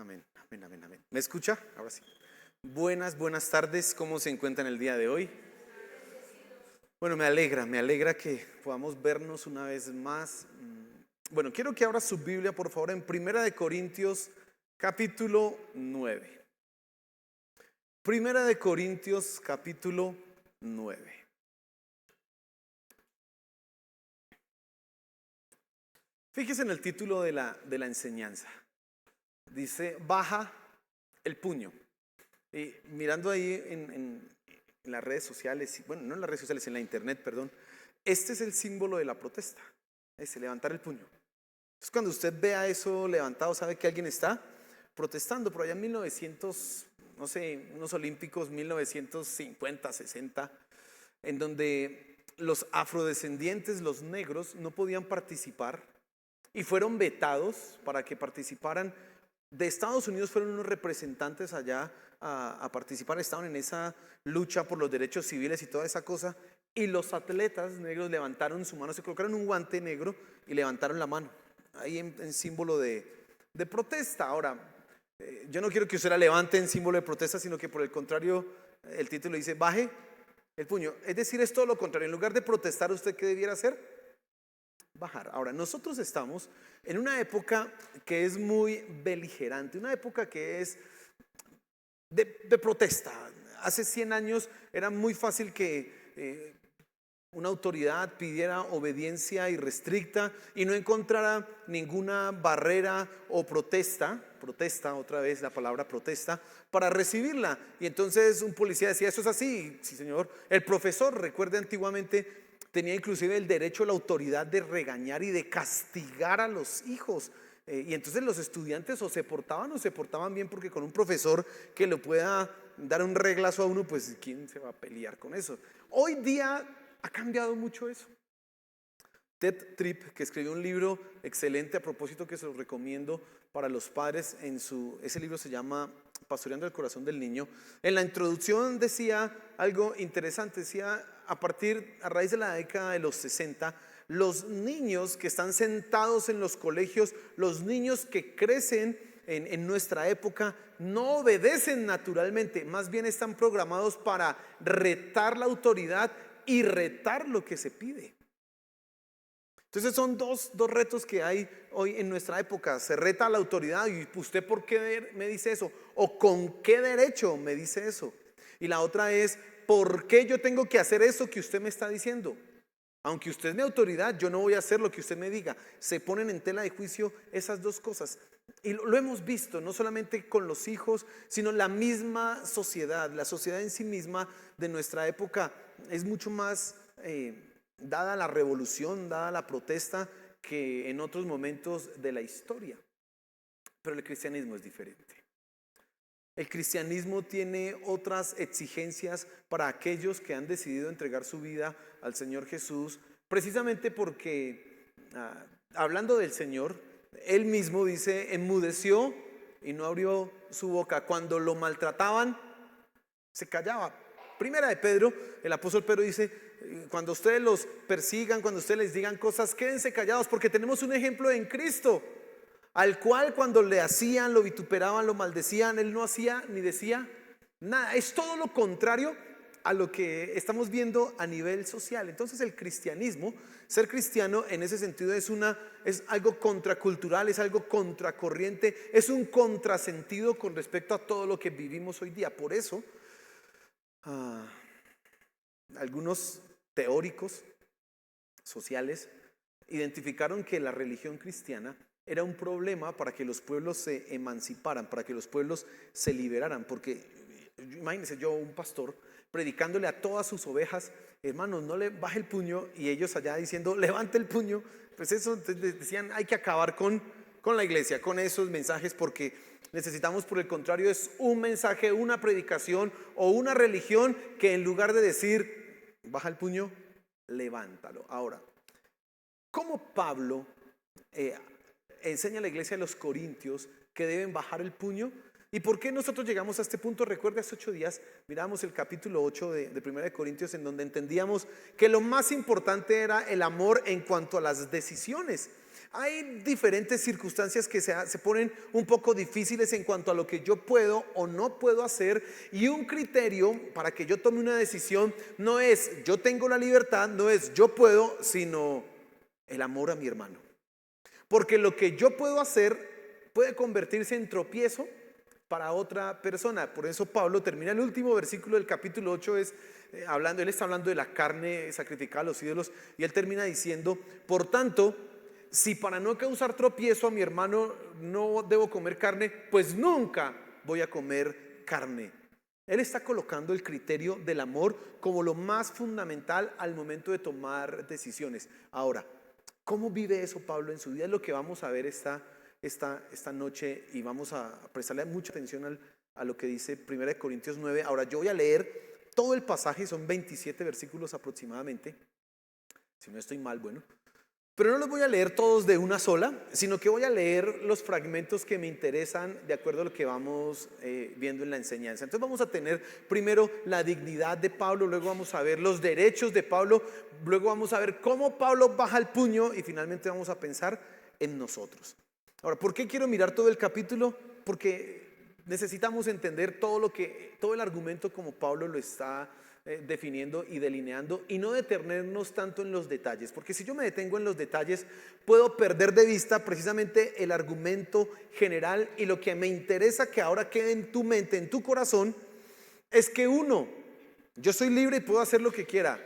Amén, amén, amén, amén. ¿Me escucha? Ahora sí. Buenas tardes. ¿Cómo se encuentran el día de hoy? Bueno, me alegra que podamos vernos una vez más. Bueno, quiero que abra su Biblia, por favor, en Primera de Corintios, capítulo 9. Primera de Corintios, capítulo 9. Fíjese en el título de la enseñanza. Dice, baja el puño. Y mirando ahí en las redes sociales, bueno, no en las redes sociales, en la internet, perdón, este es el símbolo de la protesta, levantar el puño. Entonces, cuando usted vea eso levantado, sabe que alguien está protestando. Por allá en 1900, no sé, unos olímpicos 1950, 60, en donde los afrodescendientes, los negros, no podían participar y fueron vetados para que participaran. De Estados Unidos fueron unos representantes allá a participar, estaban en esa lucha por los derechos civiles y toda esa cosa, y los atletas negros levantaron su mano, se colocaron un guante negro y levantaron la mano, ahí en símbolo de protesta. Ahora, yo no quiero que usted la levante en símbolo de protesta, sino que por el contrario, el título dice, baje el puño. Es decir, es todo lo contrario. En lugar de protestar, ¿usted qué debiera hacer? Bajar. Ahora, nosotros estamos en una época que es muy beligerante, una época que es de protesta. Hace 100 años era muy fácil que una autoridad pidiera obediencia irrestricta y no encontrara ninguna barrera o protesta, otra vez la palabra protesta, para recibirla. Y entonces un policía decía, eso es así, sí señor. El profesor, recuerde, antiguamente tenía inclusive el derecho, la autoridad de regañar y de castigar a los hijos. Y entonces los estudiantes o se portaban bien, porque con un profesor que le pueda dar un reglazo a uno, pues ¿quién se va a pelear con eso? Hoy día ha cambiado mucho eso. Ted Tripp, que escribió un libro excelente a propósito, que se lo recomiendo para los padres, ese libro se llama Pastoreando el corazón del niño. En la introducción decía algo interesante, decía, a raíz de la década de los 60, los niños que están sentados en los colegios, los niños que crecen en nuestra época, no obedecen naturalmente, más bien están programados para retar la autoridad y retar lo que se pide. Entonces son dos retos que hay hoy en nuestra época. Se reta a la autoridad y usted, ¿por qué me dice eso? ¿O con qué derecho me dice eso? Y la otra es, ¿por qué yo tengo que hacer eso que usted me está diciendo? Aunque usted es mi autoridad, yo no voy a hacer lo que usted me diga. Se ponen en tela de juicio esas dos cosas. Y lo hemos visto, no solamente con los hijos, sino la misma sociedad. La sociedad en sí misma de nuestra época es mucho más dada la revolución, dada la protesta, que en otros momentos de la historia. Pero el cristianismo es diferente. El cristianismo tiene otras exigencias para aquellos que han decidido entregar su vida al Señor Jesús, precisamente porque, hablando del Señor, Él mismo dice, enmudeció y no abrió su boca. Cuando lo maltrataban, se callaba. Primera de Pedro, el apóstol Pedro dice, cuando ustedes los persigan, cuando ustedes les digan cosas, quédense callados, porque tenemos un ejemplo en Cristo, al cual cuando le hacían, lo vituperaban, lo maldecían, él no hacía ni decía nada. Es todo lo contrario a lo que estamos viendo a nivel social. Entonces el cristianismo, ser cristiano en ese sentido es algo contracultural, es algo contracorriente, es un contrasentido con respecto a todo lo que vivimos hoy día. Por eso algunos teóricos sociales identificaron que la religión cristiana era un problema para que los pueblos se emanciparan, para que los pueblos se liberaran. Porque imagínense, yo, un pastor, predicándole a todas sus ovejas, hermanos, no le baje el puño, y ellos allá diciendo, levante el puño. Pues eso decían, hay que acabar con la iglesia, con esos mensajes, porque necesitamos, por el contrario, es un mensaje, una predicación o una religión que en lugar de decir, baja el puño, levántalo. Ahora, ¿cómo Pablo enseña a la iglesia de los Corintios que deben bajar el puño? ¿Y por qué nosotros llegamos a este punto? Recuerda, hace 8 días miramos el capítulo 8 de 1 Corintios, en donde entendíamos que lo más importante era el amor en cuanto a las decisiones. Hay diferentes circunstancias que se ponen un poco difíciles en cuanto a lo que yo puedo o no puedo hacer, y un criterio para que yo tome una decisión no es yo tengo la libertad, no es yo puedo, sino el amor a mi hermano. Porque lo que yo puedo hacer puede convertirse en tropiezo para otra persona. Por eso Pablo termina el último versículo del capítulo 8, él está hablando de la carne sacrificada a los ídolos, y él termina diciendo: por tanto, si para no causar tropiezo a mi hermano no debo comer carne, pues nunca voy a comer carne. Él está colocando el criterio del amor como lo más fundamental al momento de tomar decisiones. Ahora, ¿cómo vive eso Pablo en su vida? Es lo que vamos a ver esta noche, y vamos a prestarle mucha atención a lo que dice 1 Corintios 9. Ahora yo voy a leer todo el pasaje, son 27 versículos aproximadamente, si no estoy mal, bueno. Pero no los voy a leer todos de una sola, sino que voy a leer los fragmentos que me interesan de acuerdo a lo que vamos viendo en la enseñanza. Entonces vamos a tener primero la dignidad de Pablo, luego vamos a ver los derechos de Pablo, luego vamos a ver cómo Pablo baja el puño, y finalmente vamos a pensar en nosotros. Ahora, ¿por qué quiero mirar todo el capítulo? Porque necesitamos entender todo el argumento como Pablo lo está definiendo y delineando, y no detenernos tanto en los detalles, porque si yo me detengo en los detalles puedo perder de vista precisamente el argumento general, y lo que me interesa que ahora quede en tu mente, en tu corazón, es que uno, yo soy libre y puedo hacer lo que quiera,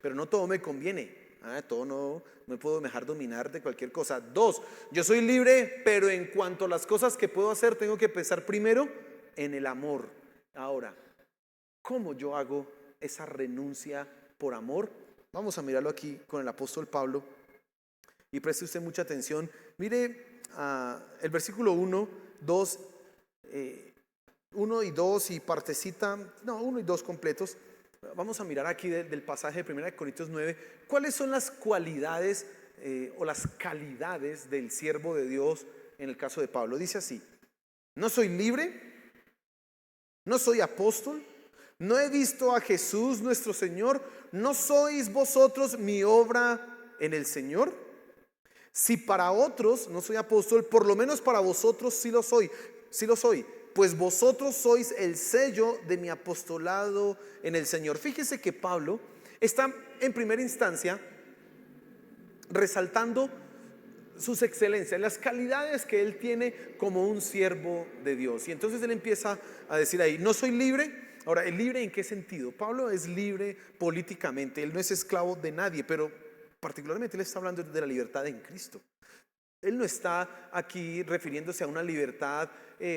pero no todo me conviene. Todo no me puedo dejar dominar de cualquier cosa. Dos, yo soy libre, pero en cuanto a las cosas que puedo hacer, tengo que pensar primero en el amor. Ahora, ¿cómo yo hago esa renuncia por amor? Vamos a mirarlo aquí con el apóstol Pablo, y preste usted mucha atención. Mire el versículo 1, 2, 1 y 2 y partecita, no, 1 y 2 completos. Vamos a mirar aquí del pasaje de 1 Corintios 9, cuáles son las cualidades o las calidades del siervo de Dios en el caso de Pablo. Dice así: no soy libre, no soy apóstol, no he visto a Jesús nuestro Señor, no sois vosotros mi obra en el Señor. Si para otros no soy apóstol, por lo menos para vosotros sí lo soy, pues vosotros sois el sello de mi apostolado en el Señor. Fíjese que Pablo está en primera instancia resaltando sus excelencias, las calidades que él tiene como un siervo de Dios. Y entonces él empieza a decir ahí: no soy libre. Ahora, ¿el libre en qué sentido? Pablo es libre políticamente, él no es esclavo de nadie, pero particularmente él está hablando de la libertad en Cristo. Él no está aquí refiriéndose a una libertad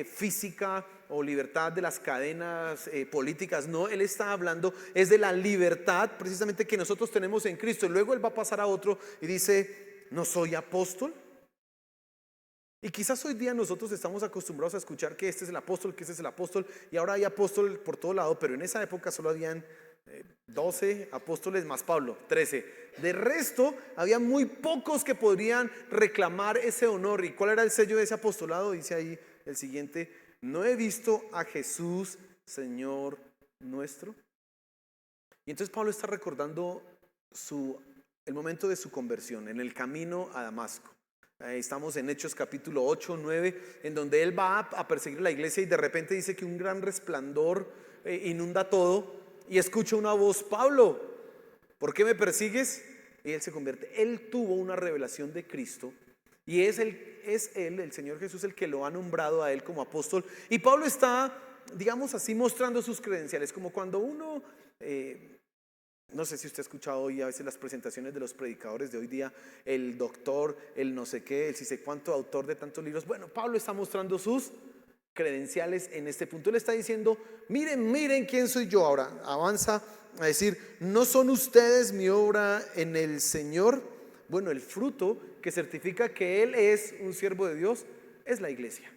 física o libertad de las cadenas políticas. No, él está hablando es de la libertad precisamente que nosotros tenemos en Cristo. Luego él va a pasar a otro y dice: no soy apóstol. Y quizás hoy día nosotros estamos acostumbrados a escuchar que este es el apóstol, que este es el apóstol, y ahora hay apóstol por todo lado, pero en esa época solo habían 12 apóstoles más Pablo, 13. De resto, había muy pocos que podrían reclamar ese honor. ¿Y cuál era el sello de ese apostolado? Dice ahí el siguiente: no he visto a Jesús, Señor nuestro. Y entonces Pablo está recordando el momento de su conversión en el camino a Damasco. Estamos en Hechos capítulo 8, 9, en donde él va a perseguir la iglesia, y de repente dice que un gran resplandor inunda todo, y escucha una voz: Pablo, ¿por qué me persigues? Y él se convierte. Él tuvo una revelación de Cristo, y es él, el Señor Jesús, el que lo ha nombrado a él como apóstol. Y Pablo está, digamos así, mostrando sus credenciales, como cuando uno... no sé si usted ha escuchado hoy a veces las presentaciones de los predicadores de hoy día, el doctor, el no sé qué, el si sé cuánto, autor de tantos libros. Bueno, Pablo está mostrando sus credenciales en este punto. Él está diciendo: miren quién soy yo. Ahora avanza a decir: no son ustedes mi obra en el Señor. Bueno, el fruto que certifica que él es un siervo de Dios es la iglesia,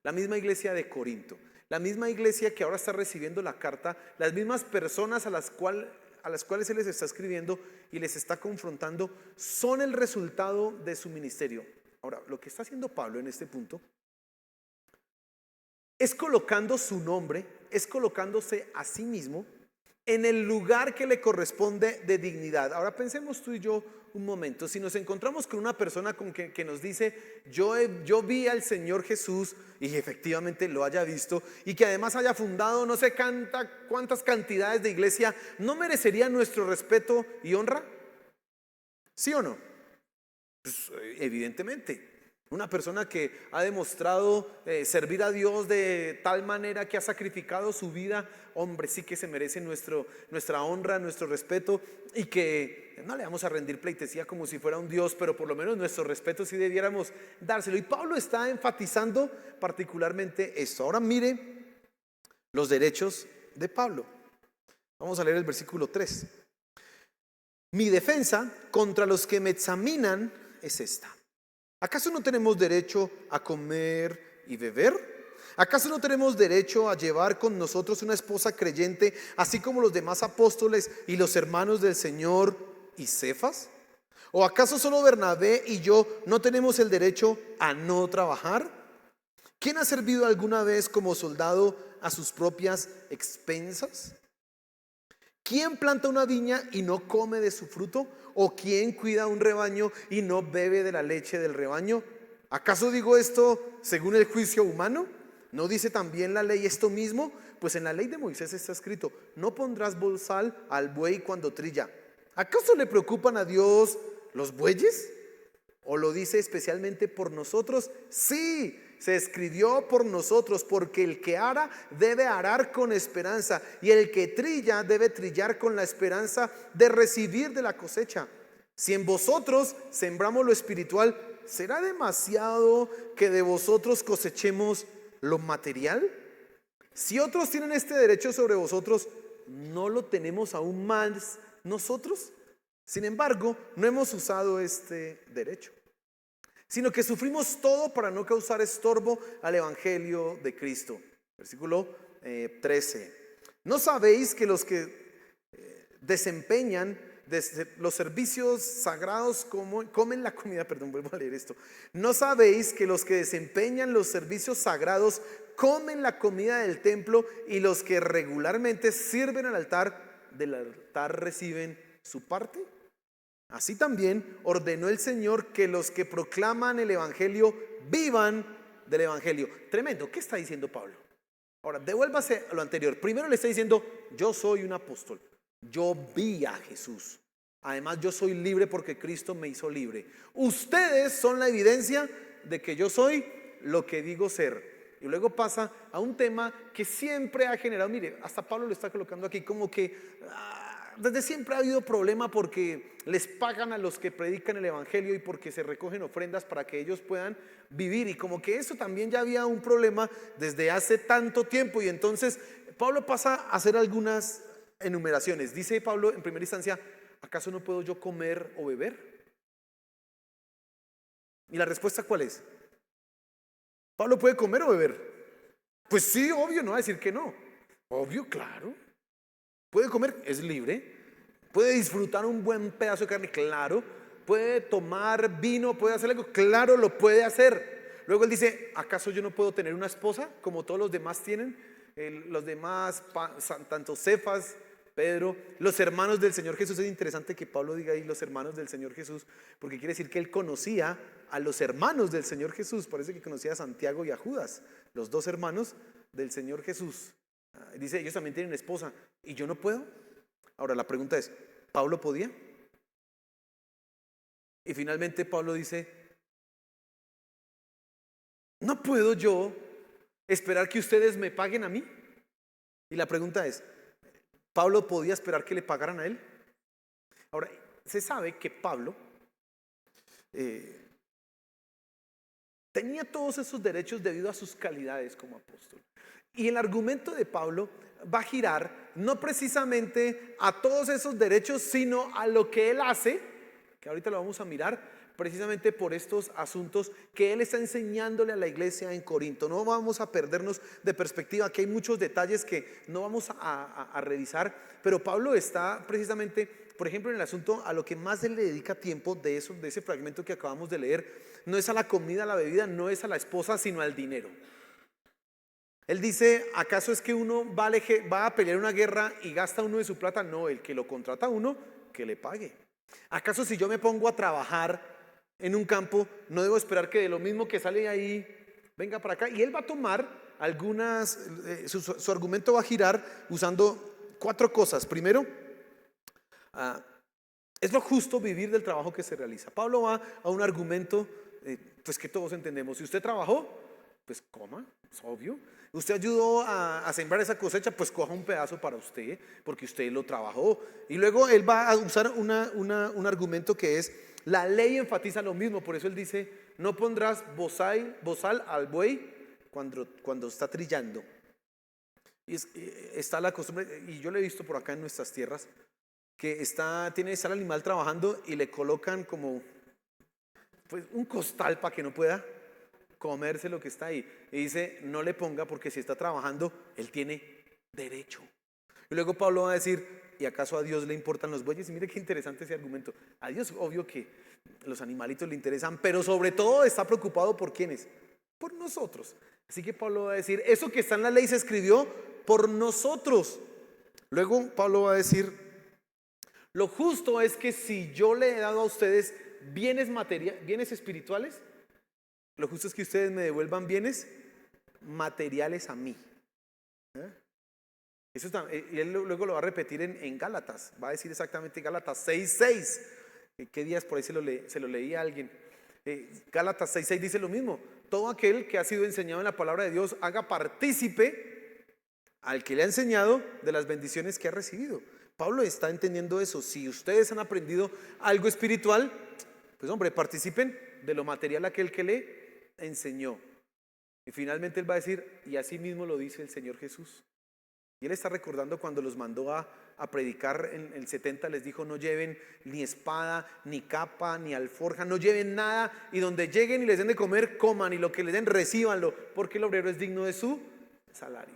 la misma iglesia de Corinto, la misma iglesia que ahora está recibiendo la carta, las mismas personas a las cuales él les está escribiendo y les está confrontando, son el resultado de su ministerio. Ahora, lo que está haciendo Pablo en este punto es colocando su nombre, es colocándose a sí mismo en el lugar que le corresponde de dignidad. Ahora pensemos tú y yo un momento, si nos encontramos con una persona que nos dice, yo vi al Señor Jesús y efectivamente lo haya visto y que además haya fundado no sé cuántas cantidades de iglesia, ¿no merecería nuestro respeto y honra? ¿Sí o no? Pues, evidentemente. Una persona que ha demostrado servir a Dios de tal manera que ha sacrificado su vida, hombre, sí que se merece nuestra honra, nuestro respeto, y que no le vamos a rendir pleitesía como si fuera un Dios, pero por lo menos nuestro respeto sí debiéramos dárselo. Y Pablo está enfatizando particularmente esto. Ahora mire los derechos de Pablo. Vamos a leer el versículo 3. Mi defensa contra los que me examinan es esta: ¿acaso no tenemos derecho a comer y beber? ¿Acaso no tenemos derecho a llevar con nosotros una esposa creyente, así como los demás apóstoles y los hermanos del Señor y Cefas? ¿O acaso solo Bernabé y yo no tenemos el derecho a no trabajar? ¿Quién ha servido alguna vez como soldado a sus propias expensas? ¿Quién planta una viña y no come de su fruto? ¿O quién cuida un rebaño y no bebe de la leche del rebaño? ¿Acaso digo esto según el juicio humano? ¿No dice también la ley esto mismo? Pues en la ley de Moisés está escrito: no pondrás bozal al buey cuando trilla. ¿Acaso le preocupan a Dios los bueyes? ¿O lo dice especialmente por nosotros? Sí, se escribió por nosotros, porque el que ara debe arar con esperanza, y el que trilla debe trillar con la esperanza de recibir de la cosecha. Si en vosotros sembramos lo espiritual, ¿será demasiado que de vosotros cosechemos lo material? Si otros tienen este derecho sobre vosotros, ¿no lo tenemos aún más nosotros? Sin embargo, no hemos usado este derecho, sino que sufrimos todo para no causar estorbo al evangelio de Cristo. Versículo 13. ¿No sabéis que los que desempeñan los servicios sagrados comen la comida? Perdón, vuelvo a leer esto. ¿No sabéis que los que desempeñan los servicios sagrados comen la comida del templo, y los que regularmente sirven al altar, del altar reciben su parte? Así también ordenó el Señor que los que proclaman el evangelio vivan del evangelio. Tremendo. ¿Qué está diciendo Pablo? Ahora, devuélvase a lo anterior. Primero le está diciendo: yo soy un apóstol, yo vi a Jesús, además yo soy libre porque Cristo me hizo libre. Ustedes son la evidencia de que yo soy lo que digo ser. Y luego pasa a un tema que siempre ha generado, mire, hasta Pablo lo está colocando aquí, como que desde siempre ha habido problema porque les pagan a los que predican el evangelio y porque se recogen ofrendas para que ellos puedan vivir, y como que eso también ya había un problema desde hace tanto tiempo. Y entonces Pablo pasa a hacer algunas enumeraciones. Dice Pablo en primera instancia: ¿acaso no puedo yo comer o beber? ¿Y la respuesta cuál es? ¿Pablo puede comer o beber? Pues sí, obvio, no va a decir que no. Obvio, claro. ¿Puede comer? Es libre. ¿Puede disfrutar un buen pedazo de carne? Claro. ¿Puede tomar vino? ¿Puede hacer algo? Claro, lo puede hacer. Luego él dice: ¿acaso yo no puedo tener una esposa como todos los demás tienen? Los demás, tanto Cefas, Pedro, los hermanos del Señor Jesús. Es interesante que Pablo diga ahí los hermanos del Señor Jesús, porque quiere decir que él conocía a los hermanos del Señor Jesús. Parece que conocía a Santiago y a Judas, los dos hermanos del Señor Jesús. Dice: ellos también tienen esposa y yo no puedo. Ahora la pregunta es: ¿Pablo podía? Y finalmente Pablo dice: ¿no puedo yo esperar que ustedes me paguen a mí? Y la pregunta es: ¿Pablo podía esperar que le pagaran a él? Ahora, se sabe que Pablo tenía todos esos derechos debido a sus calidades como apóstol. Y el argumento de Pablo va a girar no precisamente a todos esos derechos, sino a lo que él hace, que ahorita lo vamos a mirar, precisamente por estos asuntos que él está enseñándole a la iglesia en Corinto. No vamos a perdernos de perspectiva, que hay muchos detalles que no vamos a revisar, pero Pablo está precisamente, por ejemplo, en el asunto a lo que más él le dedica tiempo de ese fragmento que acabamos de leer. No es a la comida, a la bebida, no es a la esposa, sino al dinero. Él dice, ¿acaso es que uno va a pelear una guerra y gasta uno de su plata? No, el que lo contrata a uno, que le pague. ¿Acaso si yo me pongo a trabajar en un campo, no debo esperar que de lo mismo que sale ahí, venga para acá? Y él va a tomar algunas, su argumento va a girar usando 4 cosas. Primero, es lo justo vivir del trabajo que se realiza. Pablo va a un argumento, pues que todos entendemos. Si usted trabajó, pues coma, es obvio. Usted ayudó a sembrar esa cosecha, pues coja un pedazo para usted, porque usted lo trabajó. Y luego él va a usar un argumento que es, la ley enfatiza lo mismo, por eso él dice, no pondrás bozal al buey cuando está trillando. Y está la costumbre, y yo lo he visto por acá en nuestras tierras, que está el animal trabajando y le colocan como pues, un costal para que no pueda comerse lo que está ahí. Y dice, no le ponga porque si está trabajando, él tiene derecho. Y luego Pablo va a decir, ¿y acaso a Dios le importan los bueyes? Y mire qué interesante ese argumento. A Dios obvio que los animalitos le interesan, pero sobre todo está preocupado por ¿quiénes? Por nosotros. Así que Pablo va a decir, eso que está en la ley se escribió por nosotros. Luego Pablo va a decir, lo justo es que si yo le he dado a ustedes bienes espirituales, lo justo es que ustedes me devuelvan bienes materiales a mí. Eso está, y él luego lo va a repetir en Gálatas. Va a decir exactamente Gálatas 6:6. ¿Qué días por ahí se lo leí a alguien? Gálatas 6:6 dice lo mismo. Todo aquel que ha sido enseñado en la palabra de Dios haga partícipe al que le ha enseñado de las bendiciones que ha recibido. Pablo está entendiendo eso. Si ustedes han aprendido algo espiritual, pues hombre, participen de lo material aquel que le enseñó. Y finalmente él va a decir, y así mismo lo dice el Señor Jesús. Y él está recordando cuando los mandó a predicar en el 70, les dijo, no lleven ni espada, ni capa, ni alforja, no lleven nada, y donde lleguen y les den de comer, coman, y lo que les den, recíbanlo, porque el obrero es digno de su salario.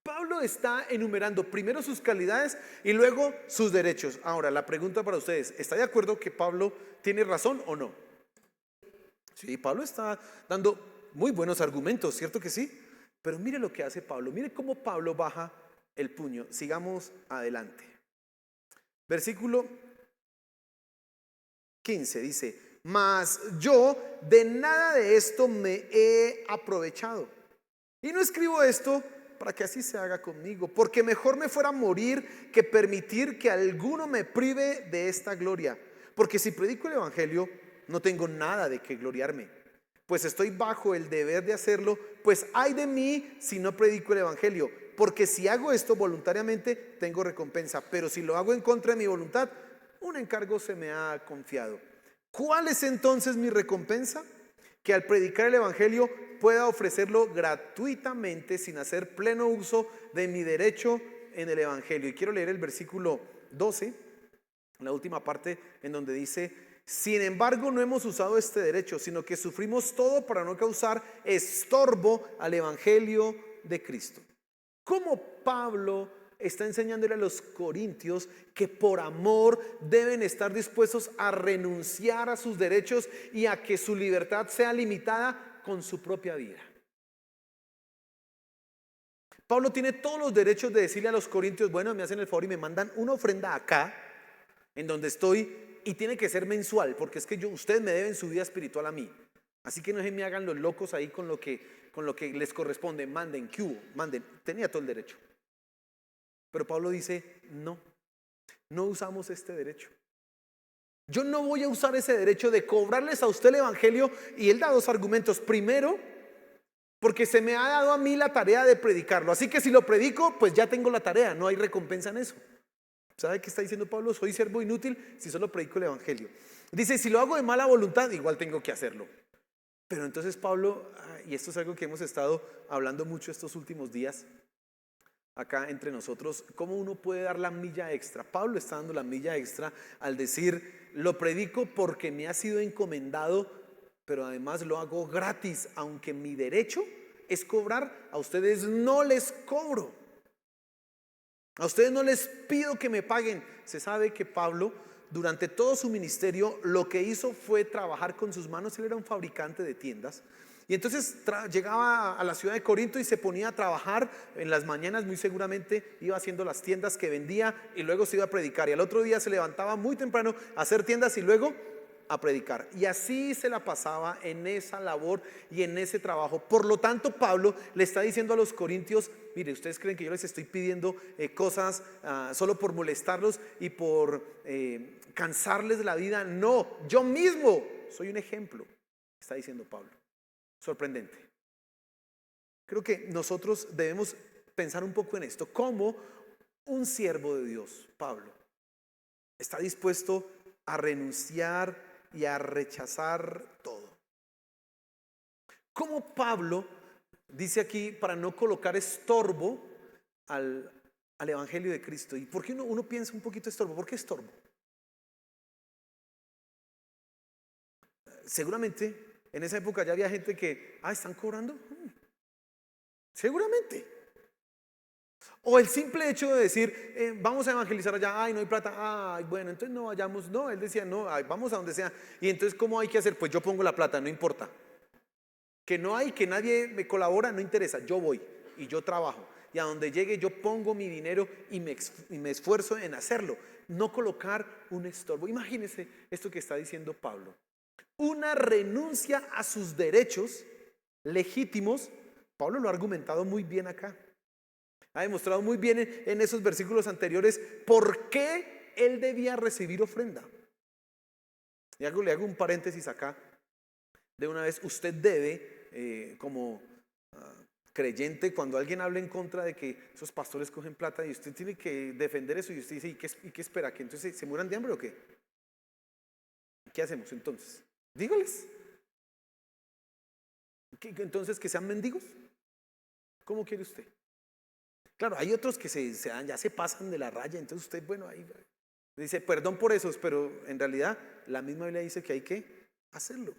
Pablo está enumerando primero sus calidades y luego sus derechos. Ahora, la pregunta para ustedes, ¿está de acuerdo que Pablo tiene razón o no? Sí, Pablo está dando muy buenos argumentos, ¿cierto que sí? Pero mire lo que hace Pablo, mire cómo Pablo baja el puño. Sigamos adelante. Versículo 15 dice, mas yo de nada de esto me he aprovechado. Y no escribo esto para que así se haga conmigo, porque mejor me fuera morir que permitir que alguno me prive de esta gloria. Porque si predico el evangelio, no tengo nada de qué gloriarme, pues estoy bajo el deber de hacerlo, pues ay de mí si no predico el evangelio, porque si hago esto voluntariamente tengo recompensa, pero si lo hago en contra de mi voluntad, un encargo se me ha confiado. ¿Cuál es entonces mi recompensa? Que al predicar el evangelio pueda ofrecerlo gratuitamente sin hacer pleno uso de mi derecho en el evangelio. Y quiero leer el versículo 12, la última parte en donde dice, sin embargo no hemos usado este derecho, sino que sufrimos todo para no causar estorbo al evangelio de Cristo. ¿Cómo Pablo está enseñándole a los corintios que por amor deben estar dispuestos a renunciar a sus derechos y a que su libertad sea limitada con su propia vida? Pablo tiene todos los derechos de decirle a los corintios, bueno, me hacen el favor y me mandan una ofrenda acá, en donde estoy, y tiene que ser mensual, porque es que ustedes me deben su vida espiritual a mí. Así que no se me hagan los locos ahí con lo que les corresponde. Manden, ¿qué hubo? Manden. Tenía todo el derecho. Pero Pablo dice, no usamos este derecho. Yo no voy a usar ese derecho de cobrarles a usted el evangelio. Y él da 2 argumentos. Primero, porque se me ha dado a mí la tarea de predicarlo. Así que si lo predico, pues ya tengo la tarea. No hay recompensa en eso. ¿Sabe qué está diciendo Pablo? Soy siervo inútil si solo predico el evangelio. Dice, si lo hago de mala voluntad, igual tengo que hacerlo. Pero entonces Pablo, y esto es algo que hemos estado hablando mucho estos últimos días acá entre nosotros, ¿cómo uno puede dar la milla extra? Pablo está dando la milla extra al decir, lo predico porque me ha sido encomendado, pero además lo hago gratis, aunque mi derecho es cobrar, a ustedes no les cobro. A ustedes no les pido que me paguen. Se sabe que Pablo, durante todo su ministerio, lo que hizo fue trabajar con sus manos. Él era un fabricante de tiendas Y entonces llegaba a la ciudad de Corinto y se ponía a trabajar en las mañanas, muy seguramente iba haciendo las tiendas que vendía y luego se iba a predicar. Y al otro día se levantaba muy temprano a hacer tiendas y luego a predicar. Y así se la pasaba en esa labor y en ese trabajo. Por lo tanto, Pablo le está diciendo a los corintios: mire, ustedes creen que yo les estoy pidiendo cosas solo por molestarlos y por cansarles la vida. No, yo mismo soy un ejemplo, está diciendo Pablo. Sorprendente. Creo que nosotros debemos pensar un poco en esto. ¿Cómo un siervo de Dios, Pablo, está dispuesto a renunciar y a rechazar todo? ¿Cómo Pablo dice aquí para no colocar estorbo al evangelio de Cristo? ¿Y por qué uno piensa un poquito estorbo? ¿Por qué estorbo? Seguramente en esa época ya había gente que, ¿están cobrando? Seguramente. O el simple hecho de decir, vamos a evangelizar allá, no hay plata, bueno, entonces no vayamos. No, él decía, no, vamos a donde sea. Y entonces, ¿cómo hay que hacer? Pues yo pongo la plata, no importa. Que no hay, que nadie me colabora, no interesa, yo voy y yo trabajo. Y a donde llegue yo pongo mi dinero y me esfuerzo en hacerlo. No colocar un estorbo. Imagínense esto que está diciendo Pablo. Una renuncia a sus derechos legítimos. Pablo lo ha argumentado muy bien acá. Ha demostrado muy bien en esos versículos anteriores por qué él debía recibir ofrenda. Le hago un paréntesis acá. De una vez, usted debe, como creyente, cuando alguien habla en contra de que esos pastores cogen plata, y usted tiene que defender eso, y usted dice, ¿y qué espera? ¿Que entonces se mueran de hambre o qué? ¿Qué hacemos entonces? Dígales. Entonces, ¿que sean mendigos? ¿Cómo quiere usted? Claro, hay otros que ya se pasan de la raya. Entonces usted, bueno, ahí dice, perdón por esos, pero en realidad la misma Biblia dice que hay que hacerlo.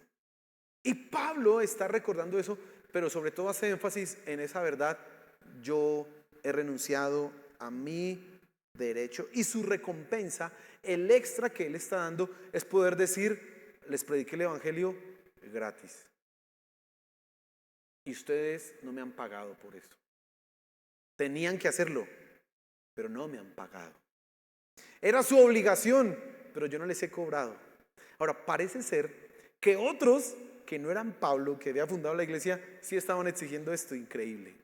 Y Pablo está recordando eso, pero sobre todo hace énfasis en esa verdad. Yo he renunciado a mi derecho, y su recompensa, el extra que él está dando, es poder decir: les prediqué el evangelio gratis y ustedes no me han pagado por eso. Tenían que hacerlo, pero no me han pagado. Era su obligación, pero yo no les he cobrado. Ahora, parece ser que otros que no eran Pablo, que había fundado la iglesia, sí estaban exigiendo esto. Increíble.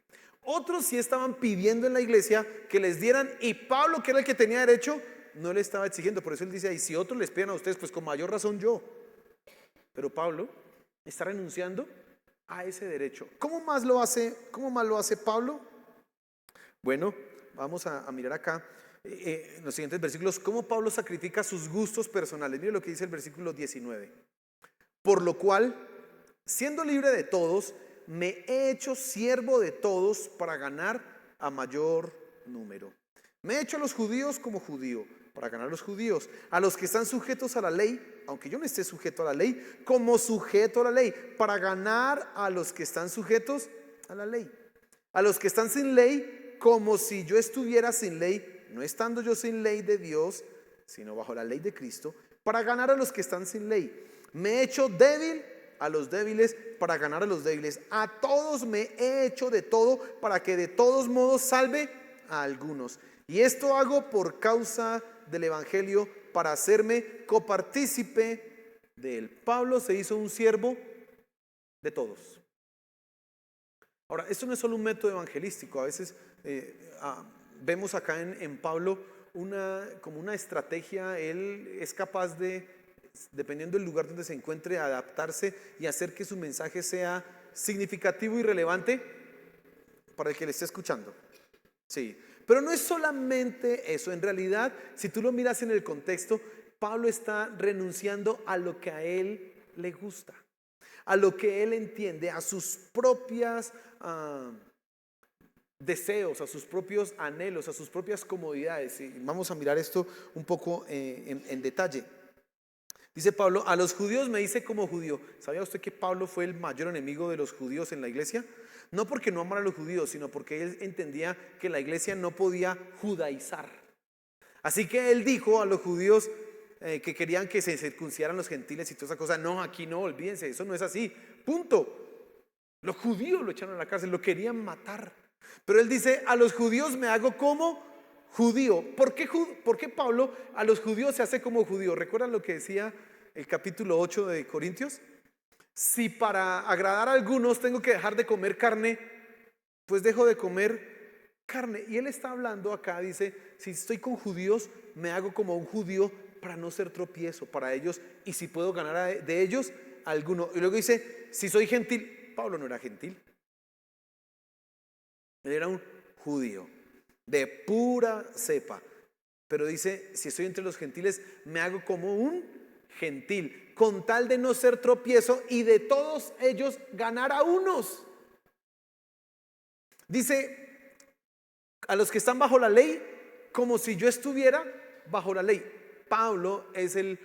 Otros sí estaban pidiendo en la iglesia que les dieran, y Pablo, que era el que tenía derecho, no le estaba exigiendo. Por eso él dice: y si otros les piden a ustedes, pues con mayor razón yo. Pero Pablo está renunciando a ese derecho. ¿Cómo más lo hace Pablo? Bueno, vamos a mirar acá en los siguientes versículos cómo Pablo sacrifica sus gustos personales. Mire lo que dice el versículo 19. Por lo cual, siendo libre de todos, me he hecho siervo de todos para ganar a mayor número. Me he hecho a los judíos como judío para ganar a los judíos, a los que están sujetos a la ley, aunque yo no esté sujeto a la ley, como sujeto a la ley, para ganar a los que están sujetos a la ley, a los que están sin ley, como si yo estuviera sin ley, no estando yo sin ley de Dios, sino bajo la ley de Cristo, para ganar a los que están sin ley. Me he hecho débil a los débiles para ganar a los débiles. A todos me he hecho de todo para que de todos modos salve a algunos. Y esto hago por causa del evangelio, para hacerme copartícipe de él. Pablo se hizo un siervo de todos. Ahora, esto no es solo un método evangelístico. A veces vemos acá en Pablo como una estrategia. Él es capaz de, dependiendo del lugar donde se encuentre, adaptarse y hacer que su mensaje sea significativo y relevante para el que le esté escuchando. Sí, pero no es solamente eso. En realidad, si tú lo miras en el contexto, Pablo está renunciando a lo que a él le gusta, a lo que él entiende, a sus propias deseos, a sus propios anhelos, a sus propias comodidades. Y vamos a mirar esto un poco en detalle. Dice Pablo: a los judíos me hice como judío. ¿Sabía usted que Pablo fue el mayor enemigo de los judíos en la iglesia? No porque no amara a los judíos, sino porque él entendía que la iglesia no podía judaizar. Así que él dijo a los judíos que querían que se circuncidaran los gentiles y toda esa cosa: no, aquí no, olvídense, eso no es así, punto. Los judíos lo echaron a la cárcel, lo querían matar. Pero él dice, a los judíos me hago como judío. ¿Por qué Pablo a los judíos se hace como judío? ¿Recuerdan lo que decía el capítulo 8 de Corintios? Si para agradar a algunos tengo que dejar de comer carne, pues dejo de comer carne. Y él está hablando acá, dice, si estoy con judíos, me hago como un judío para no ser tropiezo para ellos, y si puedo ganar de ellos alguno. Y luego dice, si soy gentil. Pablo no era gentil, él era un judío de pura cepa, pero dice, si estoy entre los gentiles, me hago como un gentil, con tal de no ser tropiezo y de todos ellos ganar a unos. Dice, a los que están bajo la ley, como si yo estuviera bajo la ley. Pablo es el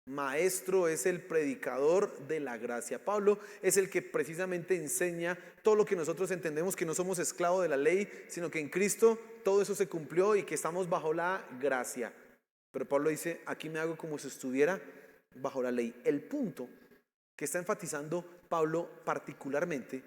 maestro, es el predicador de la gracia. Pablo es el que precisamente enseña todo lo que nosotros entendemos, que no somos esclavos de la ley, sino que en Cristo todo eso se cumplió y que estamos bajo la gracia. Pero Pablo dice, aquí me hago como si estuviera bajo la ley. El punto que está enfatizando Pablo particularmente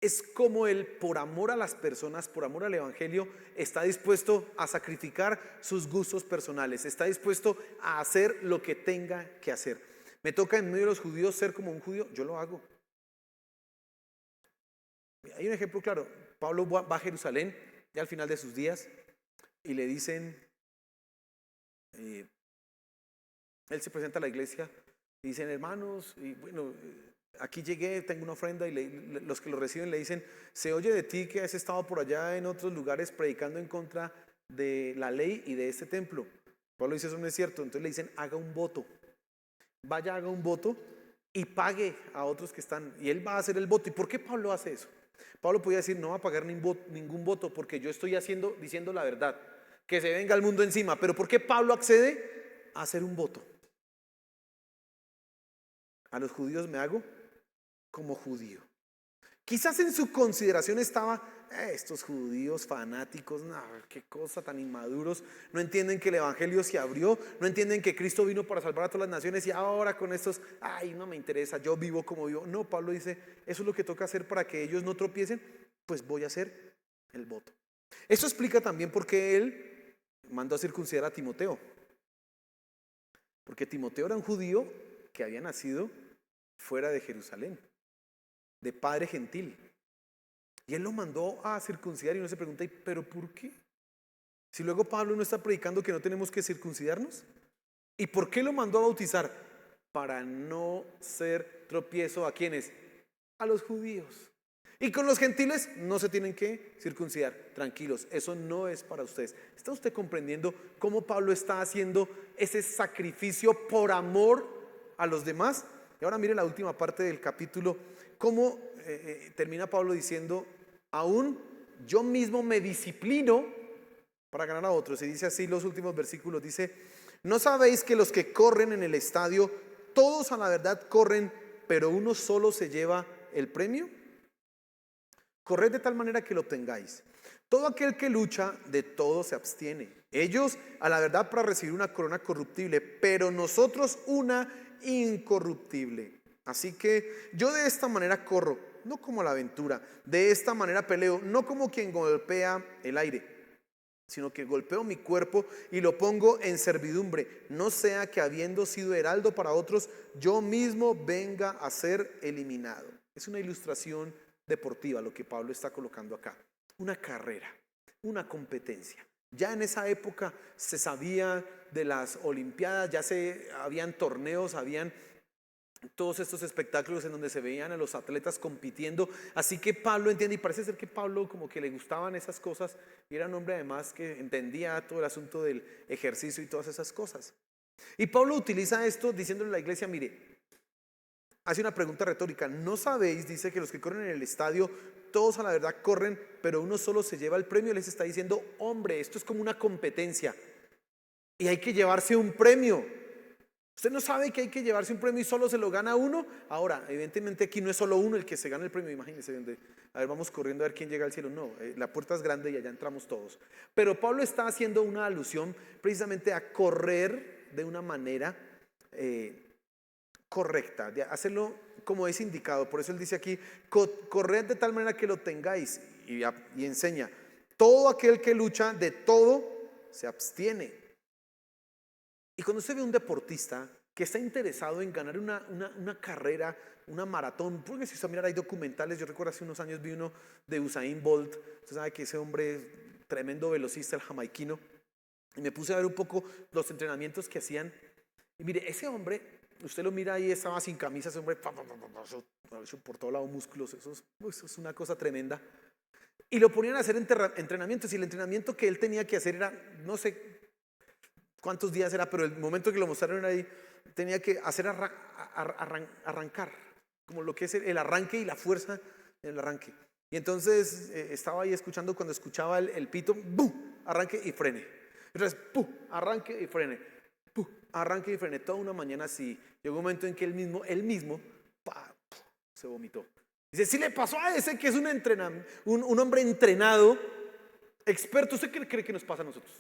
es como él, por amor a las personas, por amor al evangelio, está dispuesto a sacrificar sus gustos personales, está dispuesto a hacer lo que tenga que hacer. Me toca en medio de los judíos ser como un judío, yo lo hago. Hay un ejemplo claro. Pablo va a Jerusalén ya al final de sus días y le dicen, él se presenta a la iglesia y dicen, hermanos, y bueno, aquí llegué, tengo una ofrenda, y los que lo reciben le dicen, se oye de ti que has estado por allá en otros lugares predicando en contra de la ley y de este templo. Pablo dice, eso no es cierto. Entonces le dicen, haga un voto, vaya, haga un voto y pague a otros que están, y él va a hacer el voto. ¿Y por qué Pablo hace eso? Pablo podía decir, no va a pagar ningún voto porque yo estoy diciendo la verdad, que se venga el mundo encima. Pero ¿por qué Pablo accede a hacer un voto? A los judíos me hago como judío. Quizás en su consideración estaba, estos judíos fanáticos, no, qué cosa tan inmaduros, no entienden que el evangelio se abrió, no entienden que Cristo vino para salvar a todas las naciones, y ahora con estos, ay, no me interesa, yo vivo como vivo. No, Pablo dice, eso es lo que toca hacer para que ellos no tropiecen, pues voy a hacer el voto. Eso explica también por qué él mandó a circuncidar a Timoteo, porque Timoteo era un judío que había nacido fuera de Jerusalén, de padre gentil, y él lo mandó a circuncidar. Y uno se pregunta, ¿pero por qué? Si luego Pablo no está predicando que no tenemos que circuncidarnos. ¿Y por qué lo mandó a bautizar? Para no ser tropiezo ¿a quiénes? A los judíos. Y con los gentiles no se tienen que circuncidar. Tranquilos, eso no es para ustedes. ¿Está usted comprendiendo cómo Pablo está haciendo ese sacrificio por amor a los demás? Y ahora mire la última parte del capítulo, cómo termina Pablo diciendo, aún yo mismo me disciplino para ganar a otros. Y dice así los últimos versículos, dice, ¿no sabéis que los que corren en el estadio, todos a la verdad corren, pero uno solo se lleva el premio? Corred de tal manera que lo obtengáis. Todo aquel que lucha, de todo se abstiene. Ellos a la verdad para recibir una corona corruptible, pero nosotros una incorruptible. Así que yo de esta manera corro, no como la aventura, de esta manera peleo, no como quien golpea el aire, sino que golpeo mi cuerpo y lo pongo en servidumbre, no sea que habiendo sido heraldo para otros, yo mismo venga a ser eliminado. Es una ilustración deportiva lo que Pablo está colocando acá, una carrera, una competencia. Ya en esa época se sabía de las olimpiadas, ya habían torneos, habían todos estos espectáculos en donde se veían a los atletas compitiendo. Así que Pablo entiende, y parece ser que Pablo como que le gustaban esas cosas, y era un hombre además que entendía todo el asunto del ejercicio y todas esas cosas. Y Pablo utiliza esto diciéndole a la iglesia, mire, hace una pregunta retórica, ¿no sabéis? Dice que los que corren en el estadio, todos a la verdad corren, pero uno solo se lleva el premio. Les está diciendo, hombre, esto es como una competencia y hay que llevarse un premio. Usted no sabe que hay que llevarse un premio y solo se lo gana uno. Ahora, evidentemente aquí no es solo uno el que se gana el premio. Imagínense, a ver, vamos corriendo a ver quién llega al cielo. No, la puerta es grande y allá entramos todos. Pero Pablo está haciendo una alusión precisamente a correr de una manera correcta, de hacerlo como es indicado. Por eso él dice aquí, corred de tal manera que lo tengáis, y enseña, todo aquel que lucha de todo se abstiene. Y cuando usted ve un deportista que está interesado en ganar una carrera, una maratón, porque si usted mirar hay documentales, yo recuerdo hace unos años vi uno de Usain Bolt, usted sabe que ese hombre, tremendo velocista, el jamaiquino, y me puse a ver un poco los entrenamientos que hacían, y mire, ese hombre, usted lo mira ahí, estaba sin camisa, ese hombre, por todo lado músculos, eso es una cosa tremenda, y lo ponían a hacer entrenamientos, y el entrenamiento que él tenía que hacer era, no sé cuántos días era, pero el momento que lo mostraron ahí, tenía que hacer arrancar, como lo que es el arranque y la fuerza del arranque. Y entonces estaba ahí escuchando, cuando escuchaba el pito, ¡bum!, arranque y frene. Entonces, ¡pum!, arranque y frene. ¡Pum!, arranque y frene. Toda una mañana así. Llegó un momento en que él mismo se vomitó. Dice, si le pasó a ese que es un hombre entrenado, experto, ¿usted qué cree que nos pasa a nosotros?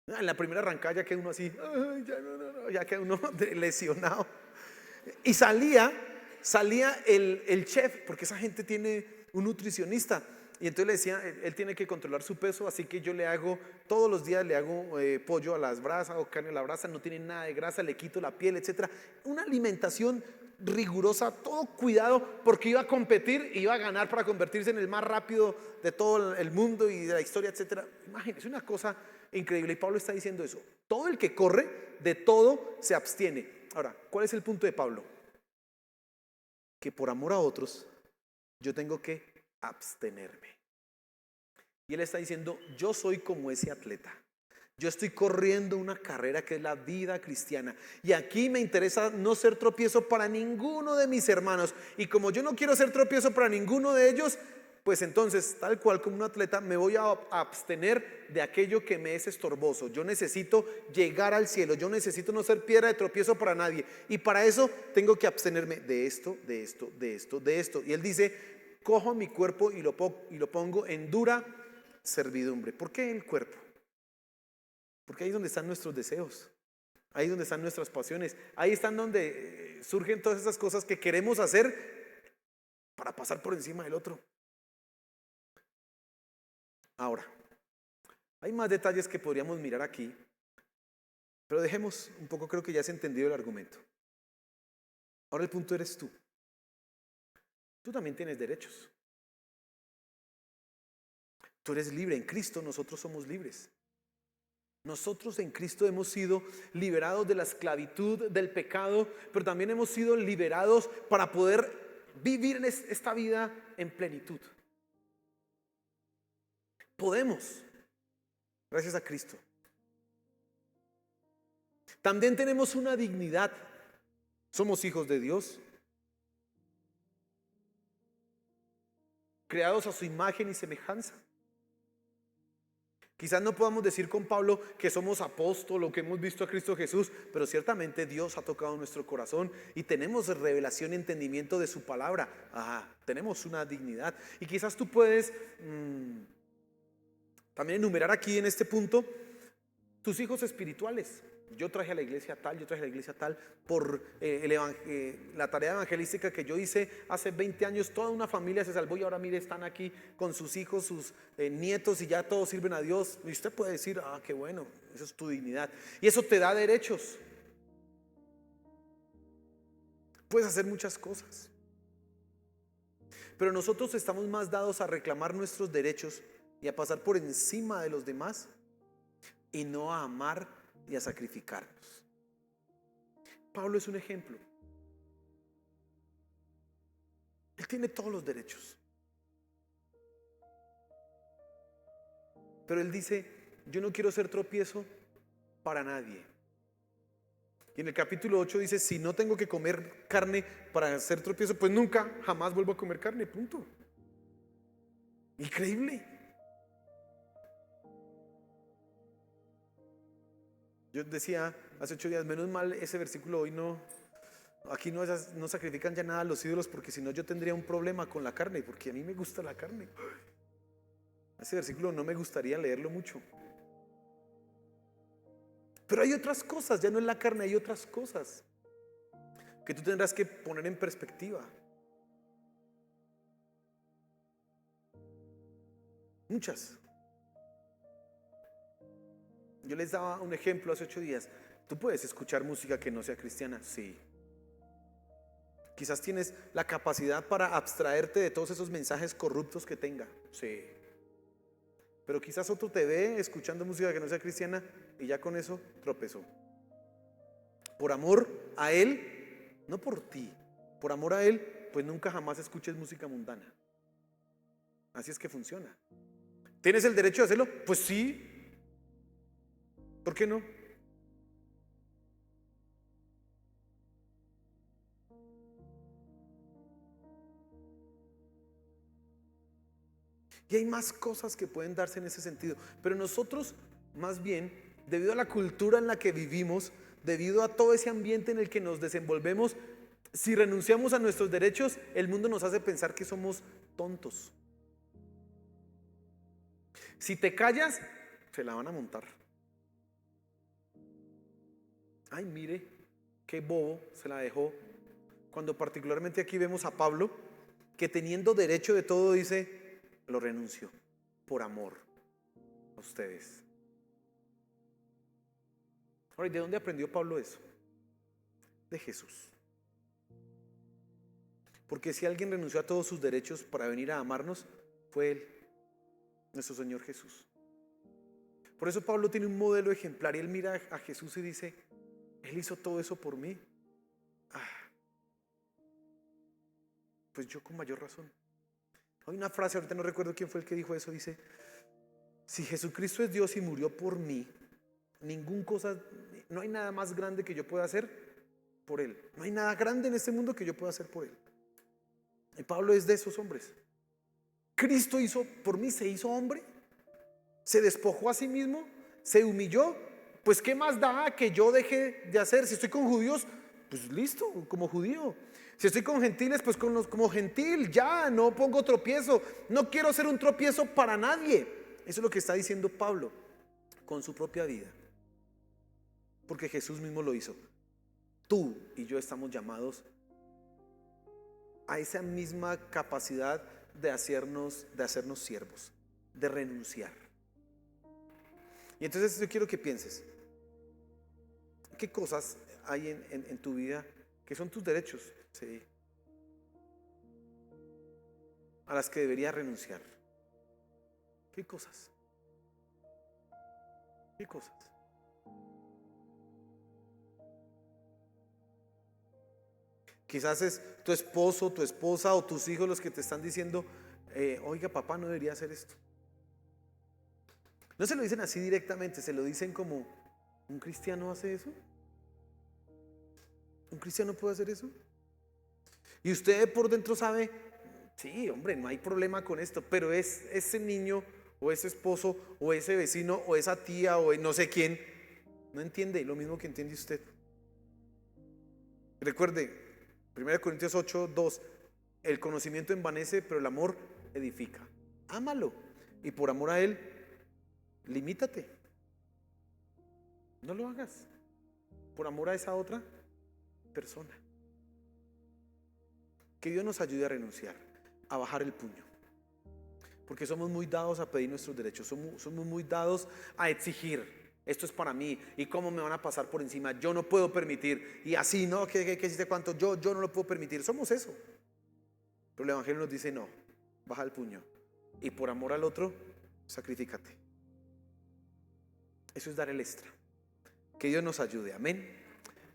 En la primera arrancada ya queda uno así, ya queda uno lesionado. Y salía el chef, porque esa gente tiene un nutricionista. Y entonces le decía, él tiene que controlar su peso, así que yo le hago, todos los días le hago pollo a las brasas o carne a la brasa, no tiene nada de grasa, le quito la piel, etcétera. Una alimentación rigurosa, todo cuidado, porque iba a competir, iba a ganar para convertirse en el más rápido de todo el mundo y de la historia, etcétera. Imagínense, una cosa increíble. Y Pablo está diciendo eso. Todo el que corre, de todo se abstiene. Ahora, ¿cuál es el punto de Pablo? Que por amor a otros, yo tengo que abstenerme. Y él está diciendo, yo soy como ese atleta. Yo estoy corriendo una carrera que es la vida cristiana. Y aquí me interesa no ser tropiezo para ninguno de mis hermanos. Y como yo no quiero ser tropiezo para ninguno de ellos, pues entonces, tal cual como un atleta, me voy a abstener de aquello que me es estorboso. Yo necesito llegar al cielo. Yo necesito no ser piedra de tropiezo para nadie. Y para eso tengo que abstenerme de esto, de esto, de esto, de esto. Y él dice, cojo mi cuerpo y lo pongo en dura servidumbre. ¿Por qué el cuerpo? Porque ahí es donde están nuestros deseos, ahí es donde están nuestras pasiones, ahí están donde surgen todas esas cosas que queremos hacer para pasar por encima del otro. Ahora, hay más detalles que podríamos mirar aquí, pero dejemos un poco, creo que ya has entendido el argumento. Ahora el punto eres tú. Tú también tienes derechos. Tú eres libre. En Cristo nosotros somos libres. Nosotros en Cristo hemos sido liberados de la esclavitud del pecado, pero también hemos sido liberados para poder vivir en esta vida en plenitud. Podemos, gracias a Cristo. También tenemos una dignidad. Somos hijos de Dios, creados a su imagen y semejanza. Quizás no podamos decir con Pablo que somos apóstoles o que hemos visto a Cristo Jesús, pero ciertamente Dios ha tocado nuestro corazón y tenemos revelación y entendimiento de su palabra. Tenemos una dignidad. Y quizás tú puedes también enumerar aquí en este punto tus hijos espirituales. Yo traje a la iglesia tal, yo traje a la iglesia tal por la tarea evangelística que yo hice hace 20 años. Toda una familia se salvó y ahora mire, están aquí con sus hijos, sus nietos, y ya todos sirven a Dios. Y usted puede decir, qué bueno, eso es tu dignidad. Y eso te da derechos. Puedes hacer muchas cosas. Pero nosotros estamos más dados a reclamar nuestros derechos y a pasar por encima de los demás y no a amar y a sacrificarnos. Pablo es un ejemplo. Él tiene todos los derechos, pero él dice, yo no quiero ser tropiezo para nadie. Y en el capítulo 8 dice, si no tengo que comer carne para ser tropiezo, pues nunca, jamás vuelvo a comer carne, punto. Increíble. Yo decía hace 8 días, menos mal ese versículo hoy aquí no sacrifican ya nada a los ídolos, porque si no yo tendría un problema con la carne, porque a mí me gusta la carne. Ese versículo no me gustaría leerlo mucho. Pero hay otras cosas, ya no es la carne, hay otras cosas que tú tendrás que poner en perspectiva. Muchas. Yo les daba un ejemplo hace 8 días. ¿Tú puedes escuchar música que no sea cristiana? Sí. Quizás tienes la capacidad para abstraerte de todos esos mensajes corruptos que tenga. Sí. Pero quizás otro te ve escuchando música que no sea cristiana y ya con eso tropezó. Por amor a Él, no por ti, por amor a Él, pues nunca jamás escuches música mundana. Así es que funciona. ¿Tienes el derecho de hacerlo? Pues sí. ¿Por qué no? Y hay más cosas que pueden darse en ese sentido. Pero nosotros, más bien, debido a la cultura en la que vivimos, debido a todo ese ambiente en el que nos desenvolvemos, si renunciamos a nuestros derechos, el mundo nos hace pensar que somos tontos. Si te callas, se la van a montar. Ay, mire, qué bobo se la dejó. Cuando particularmente aquí vemos a Pablo, que teniendo derecho de todo dice, lo renuncio por amor a ustedes. Ahora, ¿y de dónde aprendió Pablo eso? De Jesús. Porque si alguien renunció a todos sus derechos para venir a amarnos, fue Él, nuestro Señor Jesús. Por eso Pablo tiene un modelo ejemplar y él mira a Jesús y dice, Él hizo todo eso por mí. Pues yo con mayor razón. Hay una frase, ahorita no recuerdo quién fue el que dijo eso, dice, si Jesucristo es Dios y murió por mí, no hay nada más grande que yo pueda hacer por Él. No hay nada grande en este mundo que yo pueda hacer por Él. Y Pablo es de esos hombres. Cristo hizo por mí, se hizo hombre, se despojó a sí mismo, se humilló. Pues qué más da que yo deje de hacer. Si estoy con judíos, pues listo, como judío. Si estoy con gentiles, pues como gentil. Ya no pongo tropiezo. No quiero ser un tropiezo para nadie. Eso es lo que está diciendo Pablo con su propia vida, porque Jesús mismo lo hizo. Tú y yo estamos llamados a esa misma capacidad de hacernos siervos, de renunciar. Y entonces yo quiero que pienses, ¿qué cosas hay en tu vida que son tus derechos? Sí. A las que deberías renunciar. ¿Qué cosas? ¿Qué cosas? Quizás es tu esposo, tu esposa o tus hijos los que te están diciendo, oiga, papá, no debería hacer esto. No se lo dicen así directamente, se lo dicen como, ¿un cristiano hace eso? ¿Un cristiano puede hacer eso? Y usted por dentro sabe, sí, hombre, no hay problema con esto, pero es ese niño o ese esposo o ese vecino o esa tía o no sé quién, no entiende lo mismo que entiende usted. Recuerde, 1 Corintios 8:2, el conocimiento envanece, pero el amor edifica. Ámalo y por amor a Él, limítate. No lo hagas por amor a esa otra persona. Que Dios nos ayude a renunciar, a bajar el puño, porque somos muy dados a pedir nuestros derechos, somos muy dados a exigir, esto es para mí, y cómo me van a pasar por encima, yo no puedo permitir, y así, no, que hiciste cuánto, yo no lo puedo permitir, somos eso. Pero el Evangelio nos dice, no, baja el puño, y por amor al otro, sacrifícate. Eso es dar el extra. Que Dios nos ayude, amén.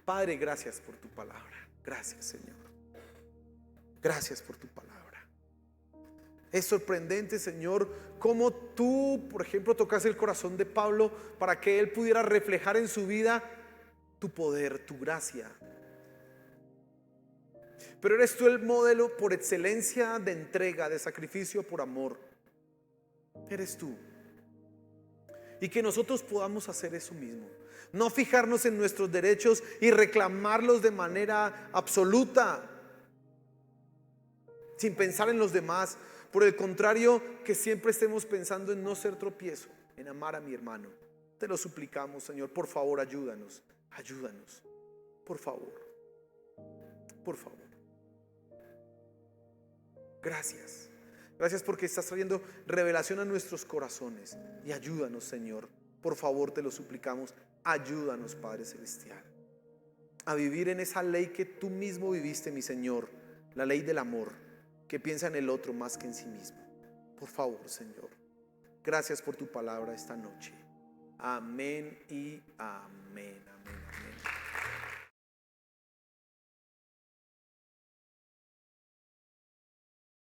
Padre, gracias por tu palabra, gracias, Señor. Gracias por tu palabra. Es sorprendente, Señor, cómo tú, por ejemplo, tocaste el corazón de Pablo para que él pudiera reflejar en su vida tu poder, tu gracia. Pero eres tú el modelo por excelencia de entrega, de sacrificio por amor. Eres tú. Y que nosotros podamos hacer eso mismo. No fijarnos en nuestros derechos y reclamarlos de manera absoluta, sin pensar en los demás. Por el contrario, que siempre estemos pensando en no ser tropiezo, en amar a mi hermano. Te lo suplicamos, Señor. Por favor, ayúdanos. Ayúdanos. Por favor. Por favor. Gracias. Gracias porque estás trayendo revelación a nuestros corazones. Y ayúdanos, Señor. Por favor, te lo suplicamos. Ayúdanos, Padre Celestial, a vivir en esa ley que tú mismo viviste, mi Señor. La ley del amor, que piensa en el otro más que en sí mismo. Por favor, Señor. Gracias por tu palabra esta noche. Amén y amén.